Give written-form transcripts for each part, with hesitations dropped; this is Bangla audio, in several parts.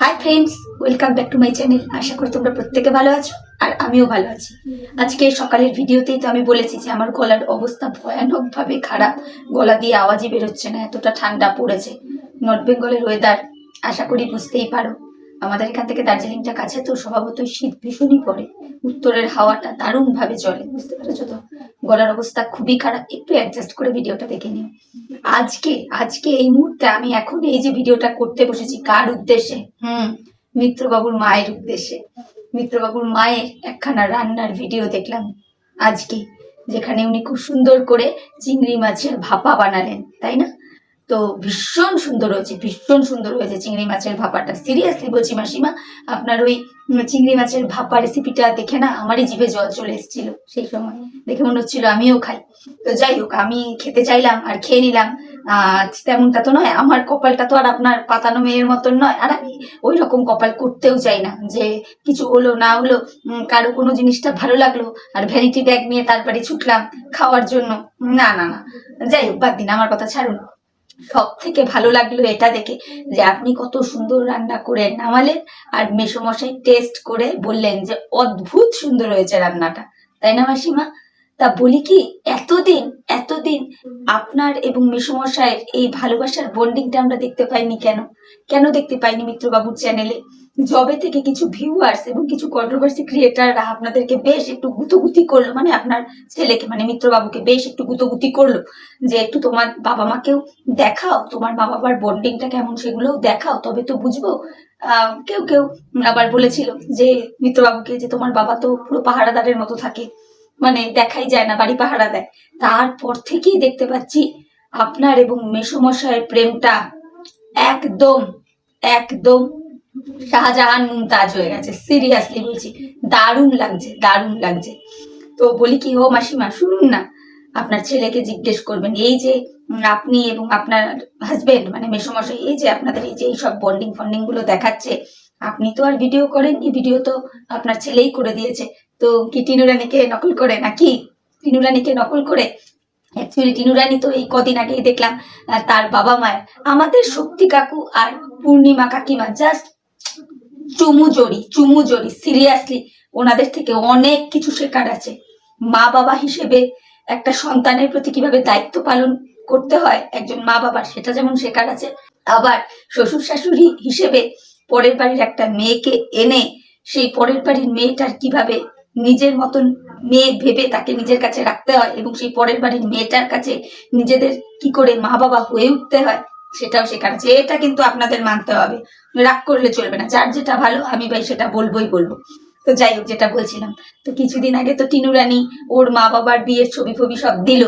High friends, welcome back to my channel. আশা করি তোমরা প্রত্যেকে ভালো আছো আর আমিও ভালো আছি। আজকে সকালের ভিডিওতেই তো আমি বলেছি যে আমার গলার অবস্থা ভয়ানকভাবে খারাপ, গলা দিয়ে আওয়াজই বেরোচ্ছে না, এতটা ঠান্ডা পড়েছে। নর্থ বেঙ্গলের ওয়েদার আশা করি বুঝতেই পারো। আমাদের এখান থেকে দার্জিলিংটা কাছে, তো স্বভাবতই শীত ভীষণই পড়ে। উত্তরের হাওয়াটা দারুণভাবে চলে, বুঝতে পেরেছো তো। গলার অবস্থা খুবই খারাপ, একটু অ্যাডজাস্ট করে ভিডিওটা দেখে নিও। আজকে আজকে এই মুহূর্তে আমি এখন এই যে ভিডিওটা করতে বসেছি, কার উদ্দেশ্যে? মিত্রবাবুর মায়ের উদ্দেশ্যে। মিত্রবাবুর মায়ের একখানা রান্নার ভিডিও দেখলাম আজকে, যেখানে উনি খুব সুন্দর করে চিংড়ি মাছের ভাপা বানালেন, তাই না? তো ভীষণ সুন্দর হয়েছে, ভীষণ সুন্দর হয়েছে চিংড়ি মাছের ভাপাটা। সিরিয়াসলি বলছি মাসিমা, আপনার ওই চিংড়ি মাছের ভাপা রেসিপিটা দেখে না আমারই জিভে জল চলে এসেছিল। সেই সময় দেখে মনে হচ্ছিল আমিও খাই। তো যাই হোক, আমি খেতে চাইলাম আর খেয়ে নিলাম। তেমনটা তো নয়, আমার কপালটা তো আর আপনার পাতানো মেয়ের মতন নয়, আর আমি ওই রকম কপাল করতেও চাই না যে কিছু হলো না হলো, কারো কোনো জিনিসটা ভালো লাগলো আর ভ্যানিটি ব্যাগ নিয়ে তারপরে ছুটলাম খাওয়ার জন্য। না না না, যাই হোক, বাদ দিন, আমার কথা ছাড়ুন। সব থেকে ভালো লাগলো এটা দেখে যে আপনি কত সুন্দর রান্না করে নামালেন, আর মেসোমশাই টেস্ট করে বললেন যে অদ্ভুত সুন্দর হয়েছে রান্নাটা, তাই না মাসিমা? তা বলি কি, এতদিন এতদিন আপনার এবং মেসোমশাইয়ের এই ভালোবাসার বন্ডিংটা আমরা দেখতে পাইনি কেন? কেন দেখতে পাইনি মিত্রবাবুর চ্যানেলে? জবে থেকে কিছু ভিউয়ার্স এবং কিছু কন্ট্রোভার্সি ক্রিয়েটাররা আপনাদেরকে বেশ একটু গুতোগুতি করলো, মানে আপনার ছেলেকে মানে মিত্রবাবুকে বেশ একটু গুতোগুতি করলো যে একটু তোমার বাবা মাকেও দেখাও, তোমার মা বাবার বন্ডিংটা কেমন সেগুলোও দেখাও, তবে তো বুঝবো। কেউ কেউ আবার বলেছিল যে মিত্রবাবুকে যে তোমার বাবা তো পুরো পাহারাদারের মতো থাকে, মানে দেখাই যায় না, বাড়ি পাহারা দেয়। তারপর থেকেই দেখতে পাচ্ছি আপনার এবং মেসোমশাইয়ের প্রেমটা একদম একদম শাহজাহান মুমতাজ হয়ে গেছে। সিরিয়াসলি বলছি, দারুণ লাগছে, দারুণ লাগছে। তো বলি কি, ও মাসিমা শুনুন না, আপনার ছেলেকে জিজ্ঞেস করবেন এই যে আপনি এবং আপনার হাজবেন্ড মানে মেসোমশাই, এই যে আপনাদের এই যে এইসব বন্ডিং ফন্ডিং গুলো দেখাচ্ছে, আপনি তো আর ভিডিও করেননি, ভিডিও তো আপনার ছেলেই করে দিয়েছে। তো কি টিনু রানীকে নকল করে নাকি? টিনু রানীকে নকল করে? অ্যাকচুয়ালি টিনু রানী তো এই কদিন আগেই দেখলাম তার বাবা মায়ের, আমাদের শক্তি কাকু আর পূর্ণিমা কাকিমা জাস্ট চুমুজড়ি চুমুজড়ি। সিরিয়াসলি ওনাদের থেকে অনেক কিছু শেখার আছে। মা বাবা হিসেবে একটা সন্তানের প্রতি কিভাবে দায়িত্ব পালন করতে হয় একজন মা বাবার, সেটা যেমন শেখার আছে, আবার শ্বশুর শাশুড়ি হিসেবে পরের বাড়ির একটা মেয়েকে এনে সেই পরের বাড়ির মেয়েটার কিভাবে নিজের মতন মেয়ে ভেবে তাকে নিজের কাছে রাখতে হয়, এবং সেই পরের বাড়ির মেয়েটার কাছে নিজেদের কি করে মা বাবা হয়ে উঠতে হয় সেটাও শেখার আছে। এটা কিন্তু আপনাদের মানতে হবে, রাগ করলে চলবে না। যার যেটা ভালো আমি ভাই সেটা বলবোই বলবো। তো যাই হোক, যেটা বলছিলাম, তো কিছুদিন আগে তো টিনু রানী ওর মা বাবার বিয়ের ছবি ফবি সব দিল।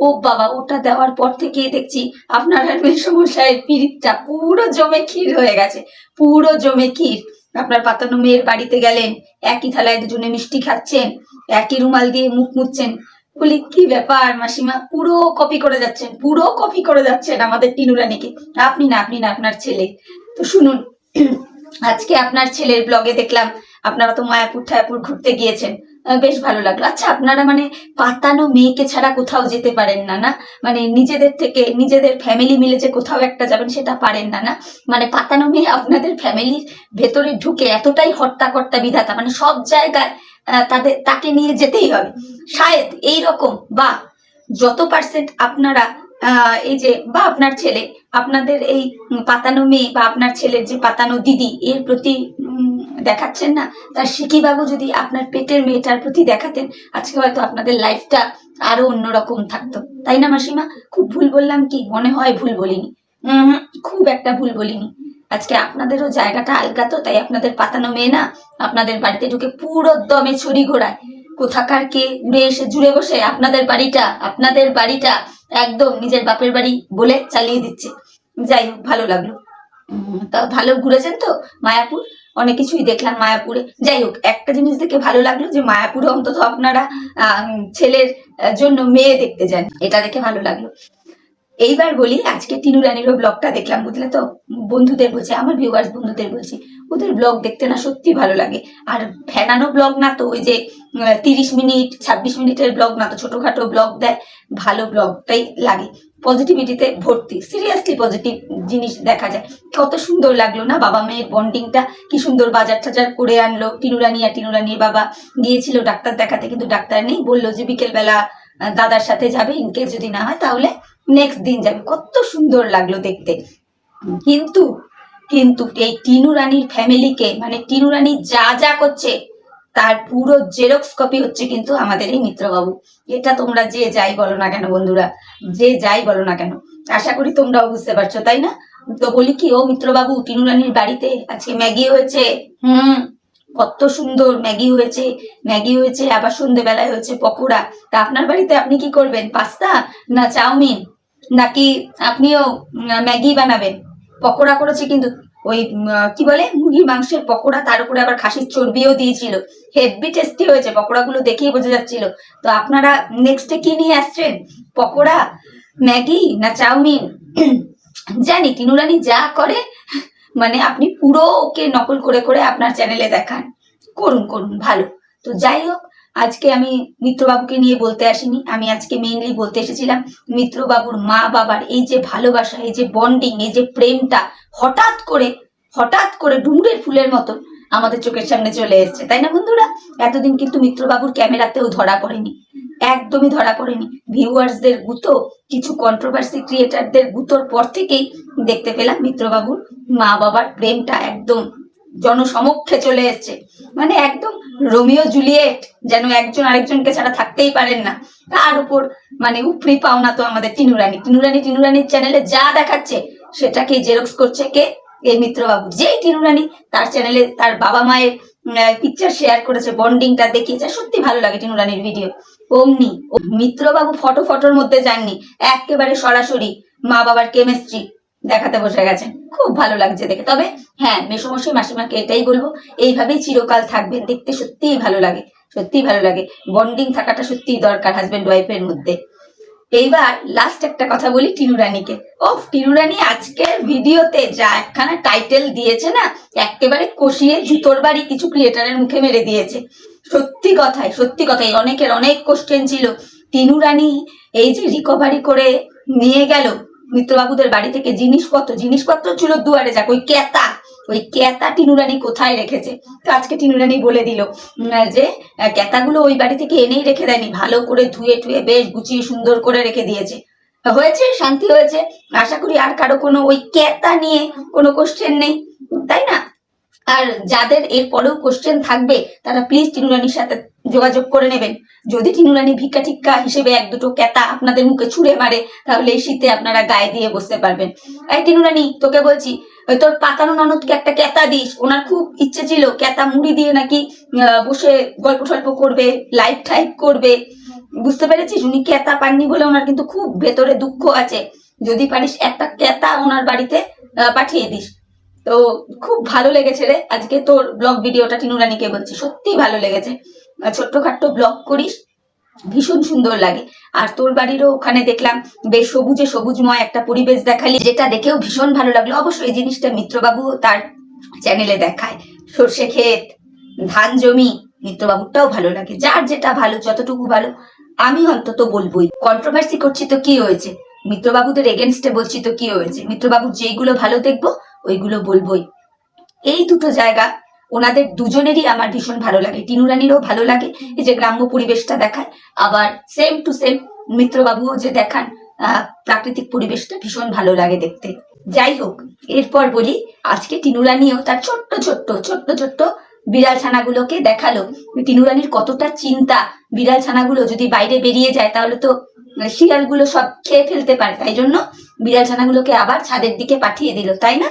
ও বাবা, ওটা দেওয়ার পর থেকেই দেখছি আপনার আর মেসোমশাইয়ের পিরিতটা পুরো জমে ক্ষীর হয়ে গেছে, পুরো জমে ক্ষীর। আপনার পাতানো মেয়ের বাড়িতে গেলেন, একই থালায় দুজনে মিষ্টি খাচ্ছেন, একই রুমাল দিয়ে মুখ মুছছেন। বলি কি ব্যাপার মাসিমা, পুরো কপি করে যাচ্ছেন, পুরো কপি করে যাচ্ছেন আমাদের টিনু রানীকে। আপনি না, আপনি না, আপনার ছেলে। তো শুনুন, আজকে আপনার ছেলের ব্লগে দেখলাম আপনারা তো মায়াপুর ঠায়াপুর ঘুরতে গিয়েছেন, বেশ ভালো লাগলো। আচ্ছা, আপনারা মানে পাতানো মেয়েকে ছাড়া কোথাও যেতে পারেন না? না মানে নিজেদের থেকে নিজেদের ফ্যামিলি মিলে যে কোথাও একটা যাবেন সেটা পারেন না? না মানে পাতানো মেয়ে আপনাদের ফ্যামিলির ভেতরে ঢুকে এতটাই হট্টাকট্টা বিধাতা, মানে সব জায়গায় তাকে নিয়ে যেতেই হবে শায়দ, এইরকম। বা যত পার্সেন্ট আপনারা এই যে বা আপনার ছেলে আপনাদের এই পাতানো মেয়ে বা আপনার ছেলের যে পাতানো দিদি এর প্রতি দেখাচ্ছেন না, তার সিকিবাগও যদি আপনার পেটের মেয়েটার প্রতি দেখাতেন, আজকে হয়তো আপনাদের লাইফটা আরো অন্যরকম থাকতো, তাই না মাসিমা? খুব ভুল বললাম কি? মনে হয় ভুল বলিনি, খুব একটা ভুল বলিনি। আজকে আপনাদেরও জায়গাটা আলগা, তো তাই আপনাদের পাতানো মেয়ে না আপনাদের বাড়িতে ঢুকে পুরো দমে ছড়ি ঘোরায়। কোথাকার কে উড়ে এসে জুড়ে বসে আপনাদের বাড়িটা একদম নিজের বাপের বাড়ি বলে চালিয়ে দিচ্ছে। যাই হোক, ভালো লাগলো। তা ভালো ঘুরেছেন তো মায়াপুর? অনেক কিছুই দেখলাম মায়াপুরে। যাই হোক, একটা জিনিস দেখে ভালো লাগলো যে মায়াপুরে অন্তত আপনারা ছেলের জন্য মেয়ে দেখতে যান, এটা দেখে ভালো লাগলো। এইবার বলি, আজকে টিনু রানীরও ব্লগটা দেখলাম, বুঝলে তো। বন্ধুদের বলছি, আমার ভিউয়ার্স বন্ধুদের বলছি, ওদের ব্লগ দেখতে না সত্যি ভালো লাগে। আর ফ্যানানো ব্লগ না তো, ওই যে 30 মিনিট 26 মিনিটের ব্লগ না তো, ছোটখাটো ব্লগ দেয়, ভালো ব্লগটাই লাগে। পজিটিভিটিতে ভর্তি, সিরিয়াসলি পজিটিভ জিনিস দেখা যায়। কত সুন্দর লাগলো না বাবা মেয়ের বন্ডিংটা, কি সুন্দর বাজার টাজার করে আনলো। টিনুরানি আর টিনুরানির বাবা গিয়েছিল ডাক্তার দেখাতে, কিন্তু ডাক্তার নেই, বললো যে বিকেলবেলা দাদার সাথে যাবে, ইনকেস যদি না হয় তাহলে নেক্সট দিন যাবে। কত সুন্দর লাগলো দেখতে। কিন্তু কিন্তু এই টিনুরানির ফ্যামিলিকে, মানে টিনুরানি যা যা করছে তার পুরো জেরক্স কপি হচ্ছে কিন্তু আমাদের এই মিত্রবাবু। এটা তোমরা যে যাই বলো না কেন বন্ধুরা, যে যাই বলো না কেন, আশা করি তোমরাও বুঝতে পারছো, তাই না? তো বলি কি, ও মিত্রবাবু, টিনুরানির বাড়িতে আজকে ম্যাগি হয়েছে। কত সুন্দর ম্যাগি হয়েছে, ম্যাগি হয়েছে, আবার সন্ধ্যেবেলায় হয়েছে পকোড়া। তা আপনার বাড়িতে আপনি কি করবেন, পাস্তা না চাউমিন, নাকি আপনিও ম্যাগি বানাবেন? পকোড়া করেছে কিন্তু ওই কি বলে, মুরগির মাংসের পকোড়া, তার উপরে আবার খাসির চর্বিও দিয়েছিল। হেভি টেস্টি হয়েছে, পকোড়াগুলো দেখেই বোঝা যাচ্ছিল। তো আপনারা নেক্সটে কি নিয়ে আসছেন, পকোড়া, ম্যাগি না চাউমিন? জানি টিনুরানি যা করে, মানে আপনি পুরো ওকে নকল করে করে আপনার চ্যানেলে দেখান। করুন করুন, ভালো। তো যাই হোক, আজকে আমি মিত্রবাবুকে নিয়ে বলতে আসিনি, আমি আজকে মেইনলি বলতে এসেছিলাম মিত্রবাবুর মা বাবার এই যে ভালোবাসা, এই যে বন্ডিং, এই যে প্রেমটা হঠাৎ করে ডুমুরের ফুলের মতো আমাদের চোখের সামনে চলে এসছে, তাই না বন্ধুরা? এতদিন কিন্তু মিত্রবাবুর ক্যামেরাতেও ধরা পড়েনি, একদমই ধরা পড়েনি। ভিউয়ার্সদের গুতো, কিছু কন্ট্রোভার্সি ক্রিয়েটারদের গুতোর পর থেকেই দেখতে পেলাম মিত্রবাবুর মা বাবার প্রেমটা একদম জনসমক্ষে চলে এসছে। মানে একদম রোমিও জুলিয়েট, যেন একজন আরেকজনকে ছাড়া থাকতেই পারেন না। তার উপর মানে উপরি পাওনা তো আমাদের টিনুরানির চ্যানেলে যা দেখাচ্ছে সেটাকে জেরক্স করছে কে, এই মিত্রবাবু। যেই টিনুরানি তার চ্যানেলে তার বাবা মায়ের পিকচার শেয়ার করেছে, বন্ডিংটা দেখিয়েছে, সত্যি ভালো লাগে টিনুরানির ভিডিও। অমনি মিত্রবাবু ফটোর মধ্যে যাননি, একেবারে সরাসরি মা বাবার কেমিস্ট্রি দেখাতে বসে গেছেন। খুব ভালো লাগছে দেখে। তবে হ্যাঁ, মেসোমশাই মাসিমাকে এটাই বলবো, এইভাবেই চিরকাল থাকবেন, দেখতে সত্যিই ভালো লাগে, সত্যিই ভালো লাগে। বন্ডিং থাকাটা সত্যিই দরকার হাজবেন্ড ওয়াইফের মধ্যে। এইবার লাস্ট একটা কথা বলি টিনুরানিকে। ও টিনুরানি আজকের ভিডিওতে যা একখানা টাইটেল দিয়েছে না, একেবারে কষিয়ে জুতোর বাড়ি কিছু ক্রিয়েটারের মুখে মেরে দিয়েছে। সত্যি কথাই অনেকের অনেক কোশ্চেন ছিল। টিনুরানি এই যে রিকভারি করে নিয়ে গেল মিত্রবাবুদের বাড়ি থেকে জিনিসপত্র ছিল দুয়ারে যাক, ওই ক্যাতা টিনুরানি কোথায় রেখেছে? তো আজকে টিনুরানি বলে দিল যে ক্যাতাগুলো ওই বাড়ি থেকে এনেই রেখে দেয়নি, ভালো করে ধুয়ে টুয়ে বেশ গুছিয়ে সুন্দর করে রেখে দিয়েছে। হয়েছে, শান্তি হয়েছে। আশা করি আর কারো কোনো ওই ক্যাতা নিয়ে কোনো কোশ্চেন নেই, তাই না? আর যাদের এর পরেও কোশ্চেন থাকবে তারা প্লিজ টিনুরানির সাথে যোগাযোগ করে নেবেন। যদি টিনুরানি ভিক্ষা টিক্কা হিসেবে এক দুটো ক্যাতা আপনাদের মুখে ছুঁড়ে মারে, তাহলে এই শীতে আপনারা গায়ে দিয়ে বসতে পারবেন। এই টিনুরানি, তোকে বলছি, ওই তোর পাতানো ননদকে একটা ক্যাতা দিস। ওনার খুব ইচ্ছে ছিল ক্যাতা মুড়ি দিয়ে নাকি বসে গল্প টল্প করবে, লাইভ টাইপ করবে। বুঝতে পেরেছিস, উনি ক্যাতা পাননি বলে ওনার কিন্তু খুব ভেতরে দুঃখ আছে। যদি পারিস একটা ক্যাতা ওনার বাড়িতে পাঠিয়ে দিস। তো খুব ভালো লেগেছে রে আজকে তোর ব্লগ ভিডিওটা, টিনুরানিকে বলছি, সত্যি ভালো লেগেছে। ছোট্টখাট্ট ব্লগ করিস, ভীষণ সুন্দর লাগে। আর তোর বাড়িরও ওখানে দেখলাম বেশ সবুজময় একটা পরিবেশ দেখালি, যেটা দেখেও ভীষণ ভালো লাগলো। অবশ্যই এই জিনিসটা মিত্রবাবু তার চ্যানেলে দেখায়, সর্ষে ক্ষেত, ধান জমি, মিত্রবাবুরটাও ভালো লাগে। যার যেটা ভালো, যতটুকু ভালো, আমি অন্তত বলবোই। কন্ট্রোভার্সি করছি তো কি হয়েছে, মিত্রবাবুদের এগেনস্টে বলছি তো কি হয়েছে, মিত্রবাবুর যেইগুলো ভালো দেখবো ওইগুলো বলবোই। এই দুটো জায়গা ওনাদের দুজনেরই আমার ভীষণ ভালো লাগে। টিনুরানিরও ভালো লাগে এই যে গ্রাম্য পরিবেশটা দেখায়, আবার সেম টু সেম মিত্রবাবুও যে দেখান প্রাকৃতিক পরিবেশটা, ভীষণ ভালো লাগে দেখতে। যাই হোক, এরপর বলি, আজকে টিনুরানিও তার ছোট্ট বিড়াল ছানাগুলোকে দেখালো। টিনুরানির কতটা চিন্তা, বিড়াল ছানাগুলো যদি বাইরে বেরিয়ে যায় তাহলে তো শিয়ালগুলো সব খেয়ে ফেলতে পারে, তাই জন্য বিড়াল ছানাগুলোকে আবার ছাদের দিকে পাঠিয়ে দিল, তাই না?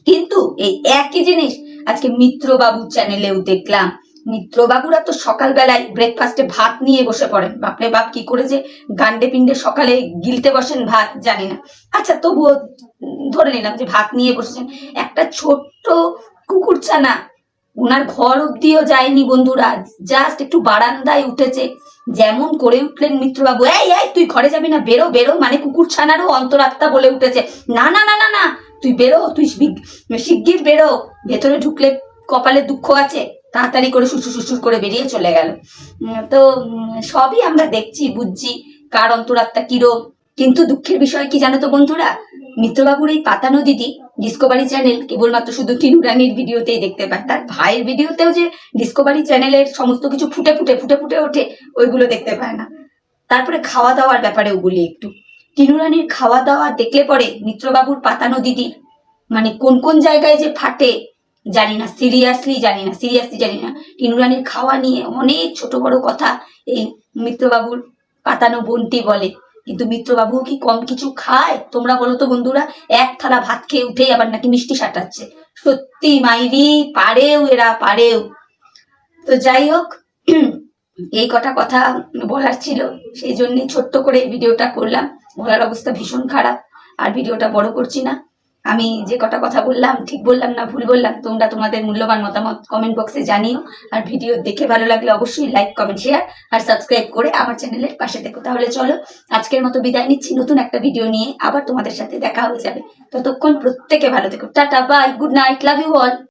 কিন্তু এই একই জিনিস আজকে মিত্রবাবুর চ্যানেলেও দেখলাম। মিত্রবাবুরা তো সকালবেলায় ব্রেকফাস্টে ভাত নিয়ে বসে পড়েন। বাপরে বাপ, কি করে যে গান্ডে পিণ্ডে সকালে গিলতে বসেন ভাত জানি না। আচ্ছা, তবুও ধরে নিলাম যে ভাত নিয়ে বসেছেন। একটা ছোট্ট কুকুরছানা ওনার ঘর অব্দিও যায়নি বন্ধুরা, জাস্ট একটু বারান্দায় উঠেছে। যেমন করে উঠলেন মিত্রবাবু, এই তুই ঘরে যাবি না, বেরো বেরো, মানে কুকুরছানারও অন্তরাত্মা বলে উঠেছে, না না না না না, তুই বেরো, তুই শিগগির বেরো, ভেতরে ঢুকলে কপালে দুঃখ আছে। তাড়াতাড়ি করে সুসুর করে বেরিয়ে চলে গেল। তো সবই আমরা দেখছি বুঝছি কার অন্তরাত্মা কিরম, কিন্তু দুঃখের বিষয় কি জানো তো বন্ধুরা, মিত্রবাবুর এই পাতানো দিদি ডিসকভারি চ্যানেল কেবলমাত্র শুধু টিনু রানীর ভিডিওতেই দেখতে পায়। তার ভাইয়ের ভিডিওতেও যে ডিসকভারি চ্যানেলের সমস্ত কিছু ফুটে ফুটে ফুটে ফুটে ওঠে, ওইগুলো দেখতে পায় না। তারপরে খাওয়া দাওয়ার ব্যাপারেও বলি একটু, টিনু রানীর খাওয়া দাওয়া দেখলে পরে মিত্রবাবুর পাতানো দিদির মানে কোন কোন জায়গায় যে ফাটে জানি না, সিরিয়াসলি জানি না। টিনু রানীর খাওয়া নিয়ে অনেক ছোট বড় কথা এই মিত্রবাবুর পাতানো বোনটি বলে, কিন্তু মিত্রবাবু কি কম কিছু খায়? তোমরা বলো তো বন্ধুরা। এক থালা ভাত খেয়ে উঠেই আবার নাকি মিষ্টি সাটাচ্ছে। সত্যি মাইরি, পারেও। তো যাই হোক, এই কটা কথা বলার ছিল, সেই জন্যই ছোট্ট করে ভিডিওটা করলাম। বলার অবস্থা ভীষণ খারাপ, আর ভিডিওটা বড় করছি না। আমি যে কটা কথা বললাম ঠিক বললাম না ভুল বললাম, তোমরা তোমাদের মূল্যবান মতামত কমেন্ট বক্সে জানিও। আর ভিডিও দেখে ভালো লাগলে অবশ্যই লাইক, কমেন্ট, শেয়ার আর সাবস্ক্রাইব করে আমার চ্যানেলের পাশে থেকো। তাহলে চলো আজকের মতো বিদায় নিচ্ছি, নতুন একটা ভিডিও নিয়ে আবার তোমাদের সাথে দেখা হয়ে যাবে। ততক্ষণ প্রত্যেকে ভালো থেকো। Tata, bye, good night, love you all.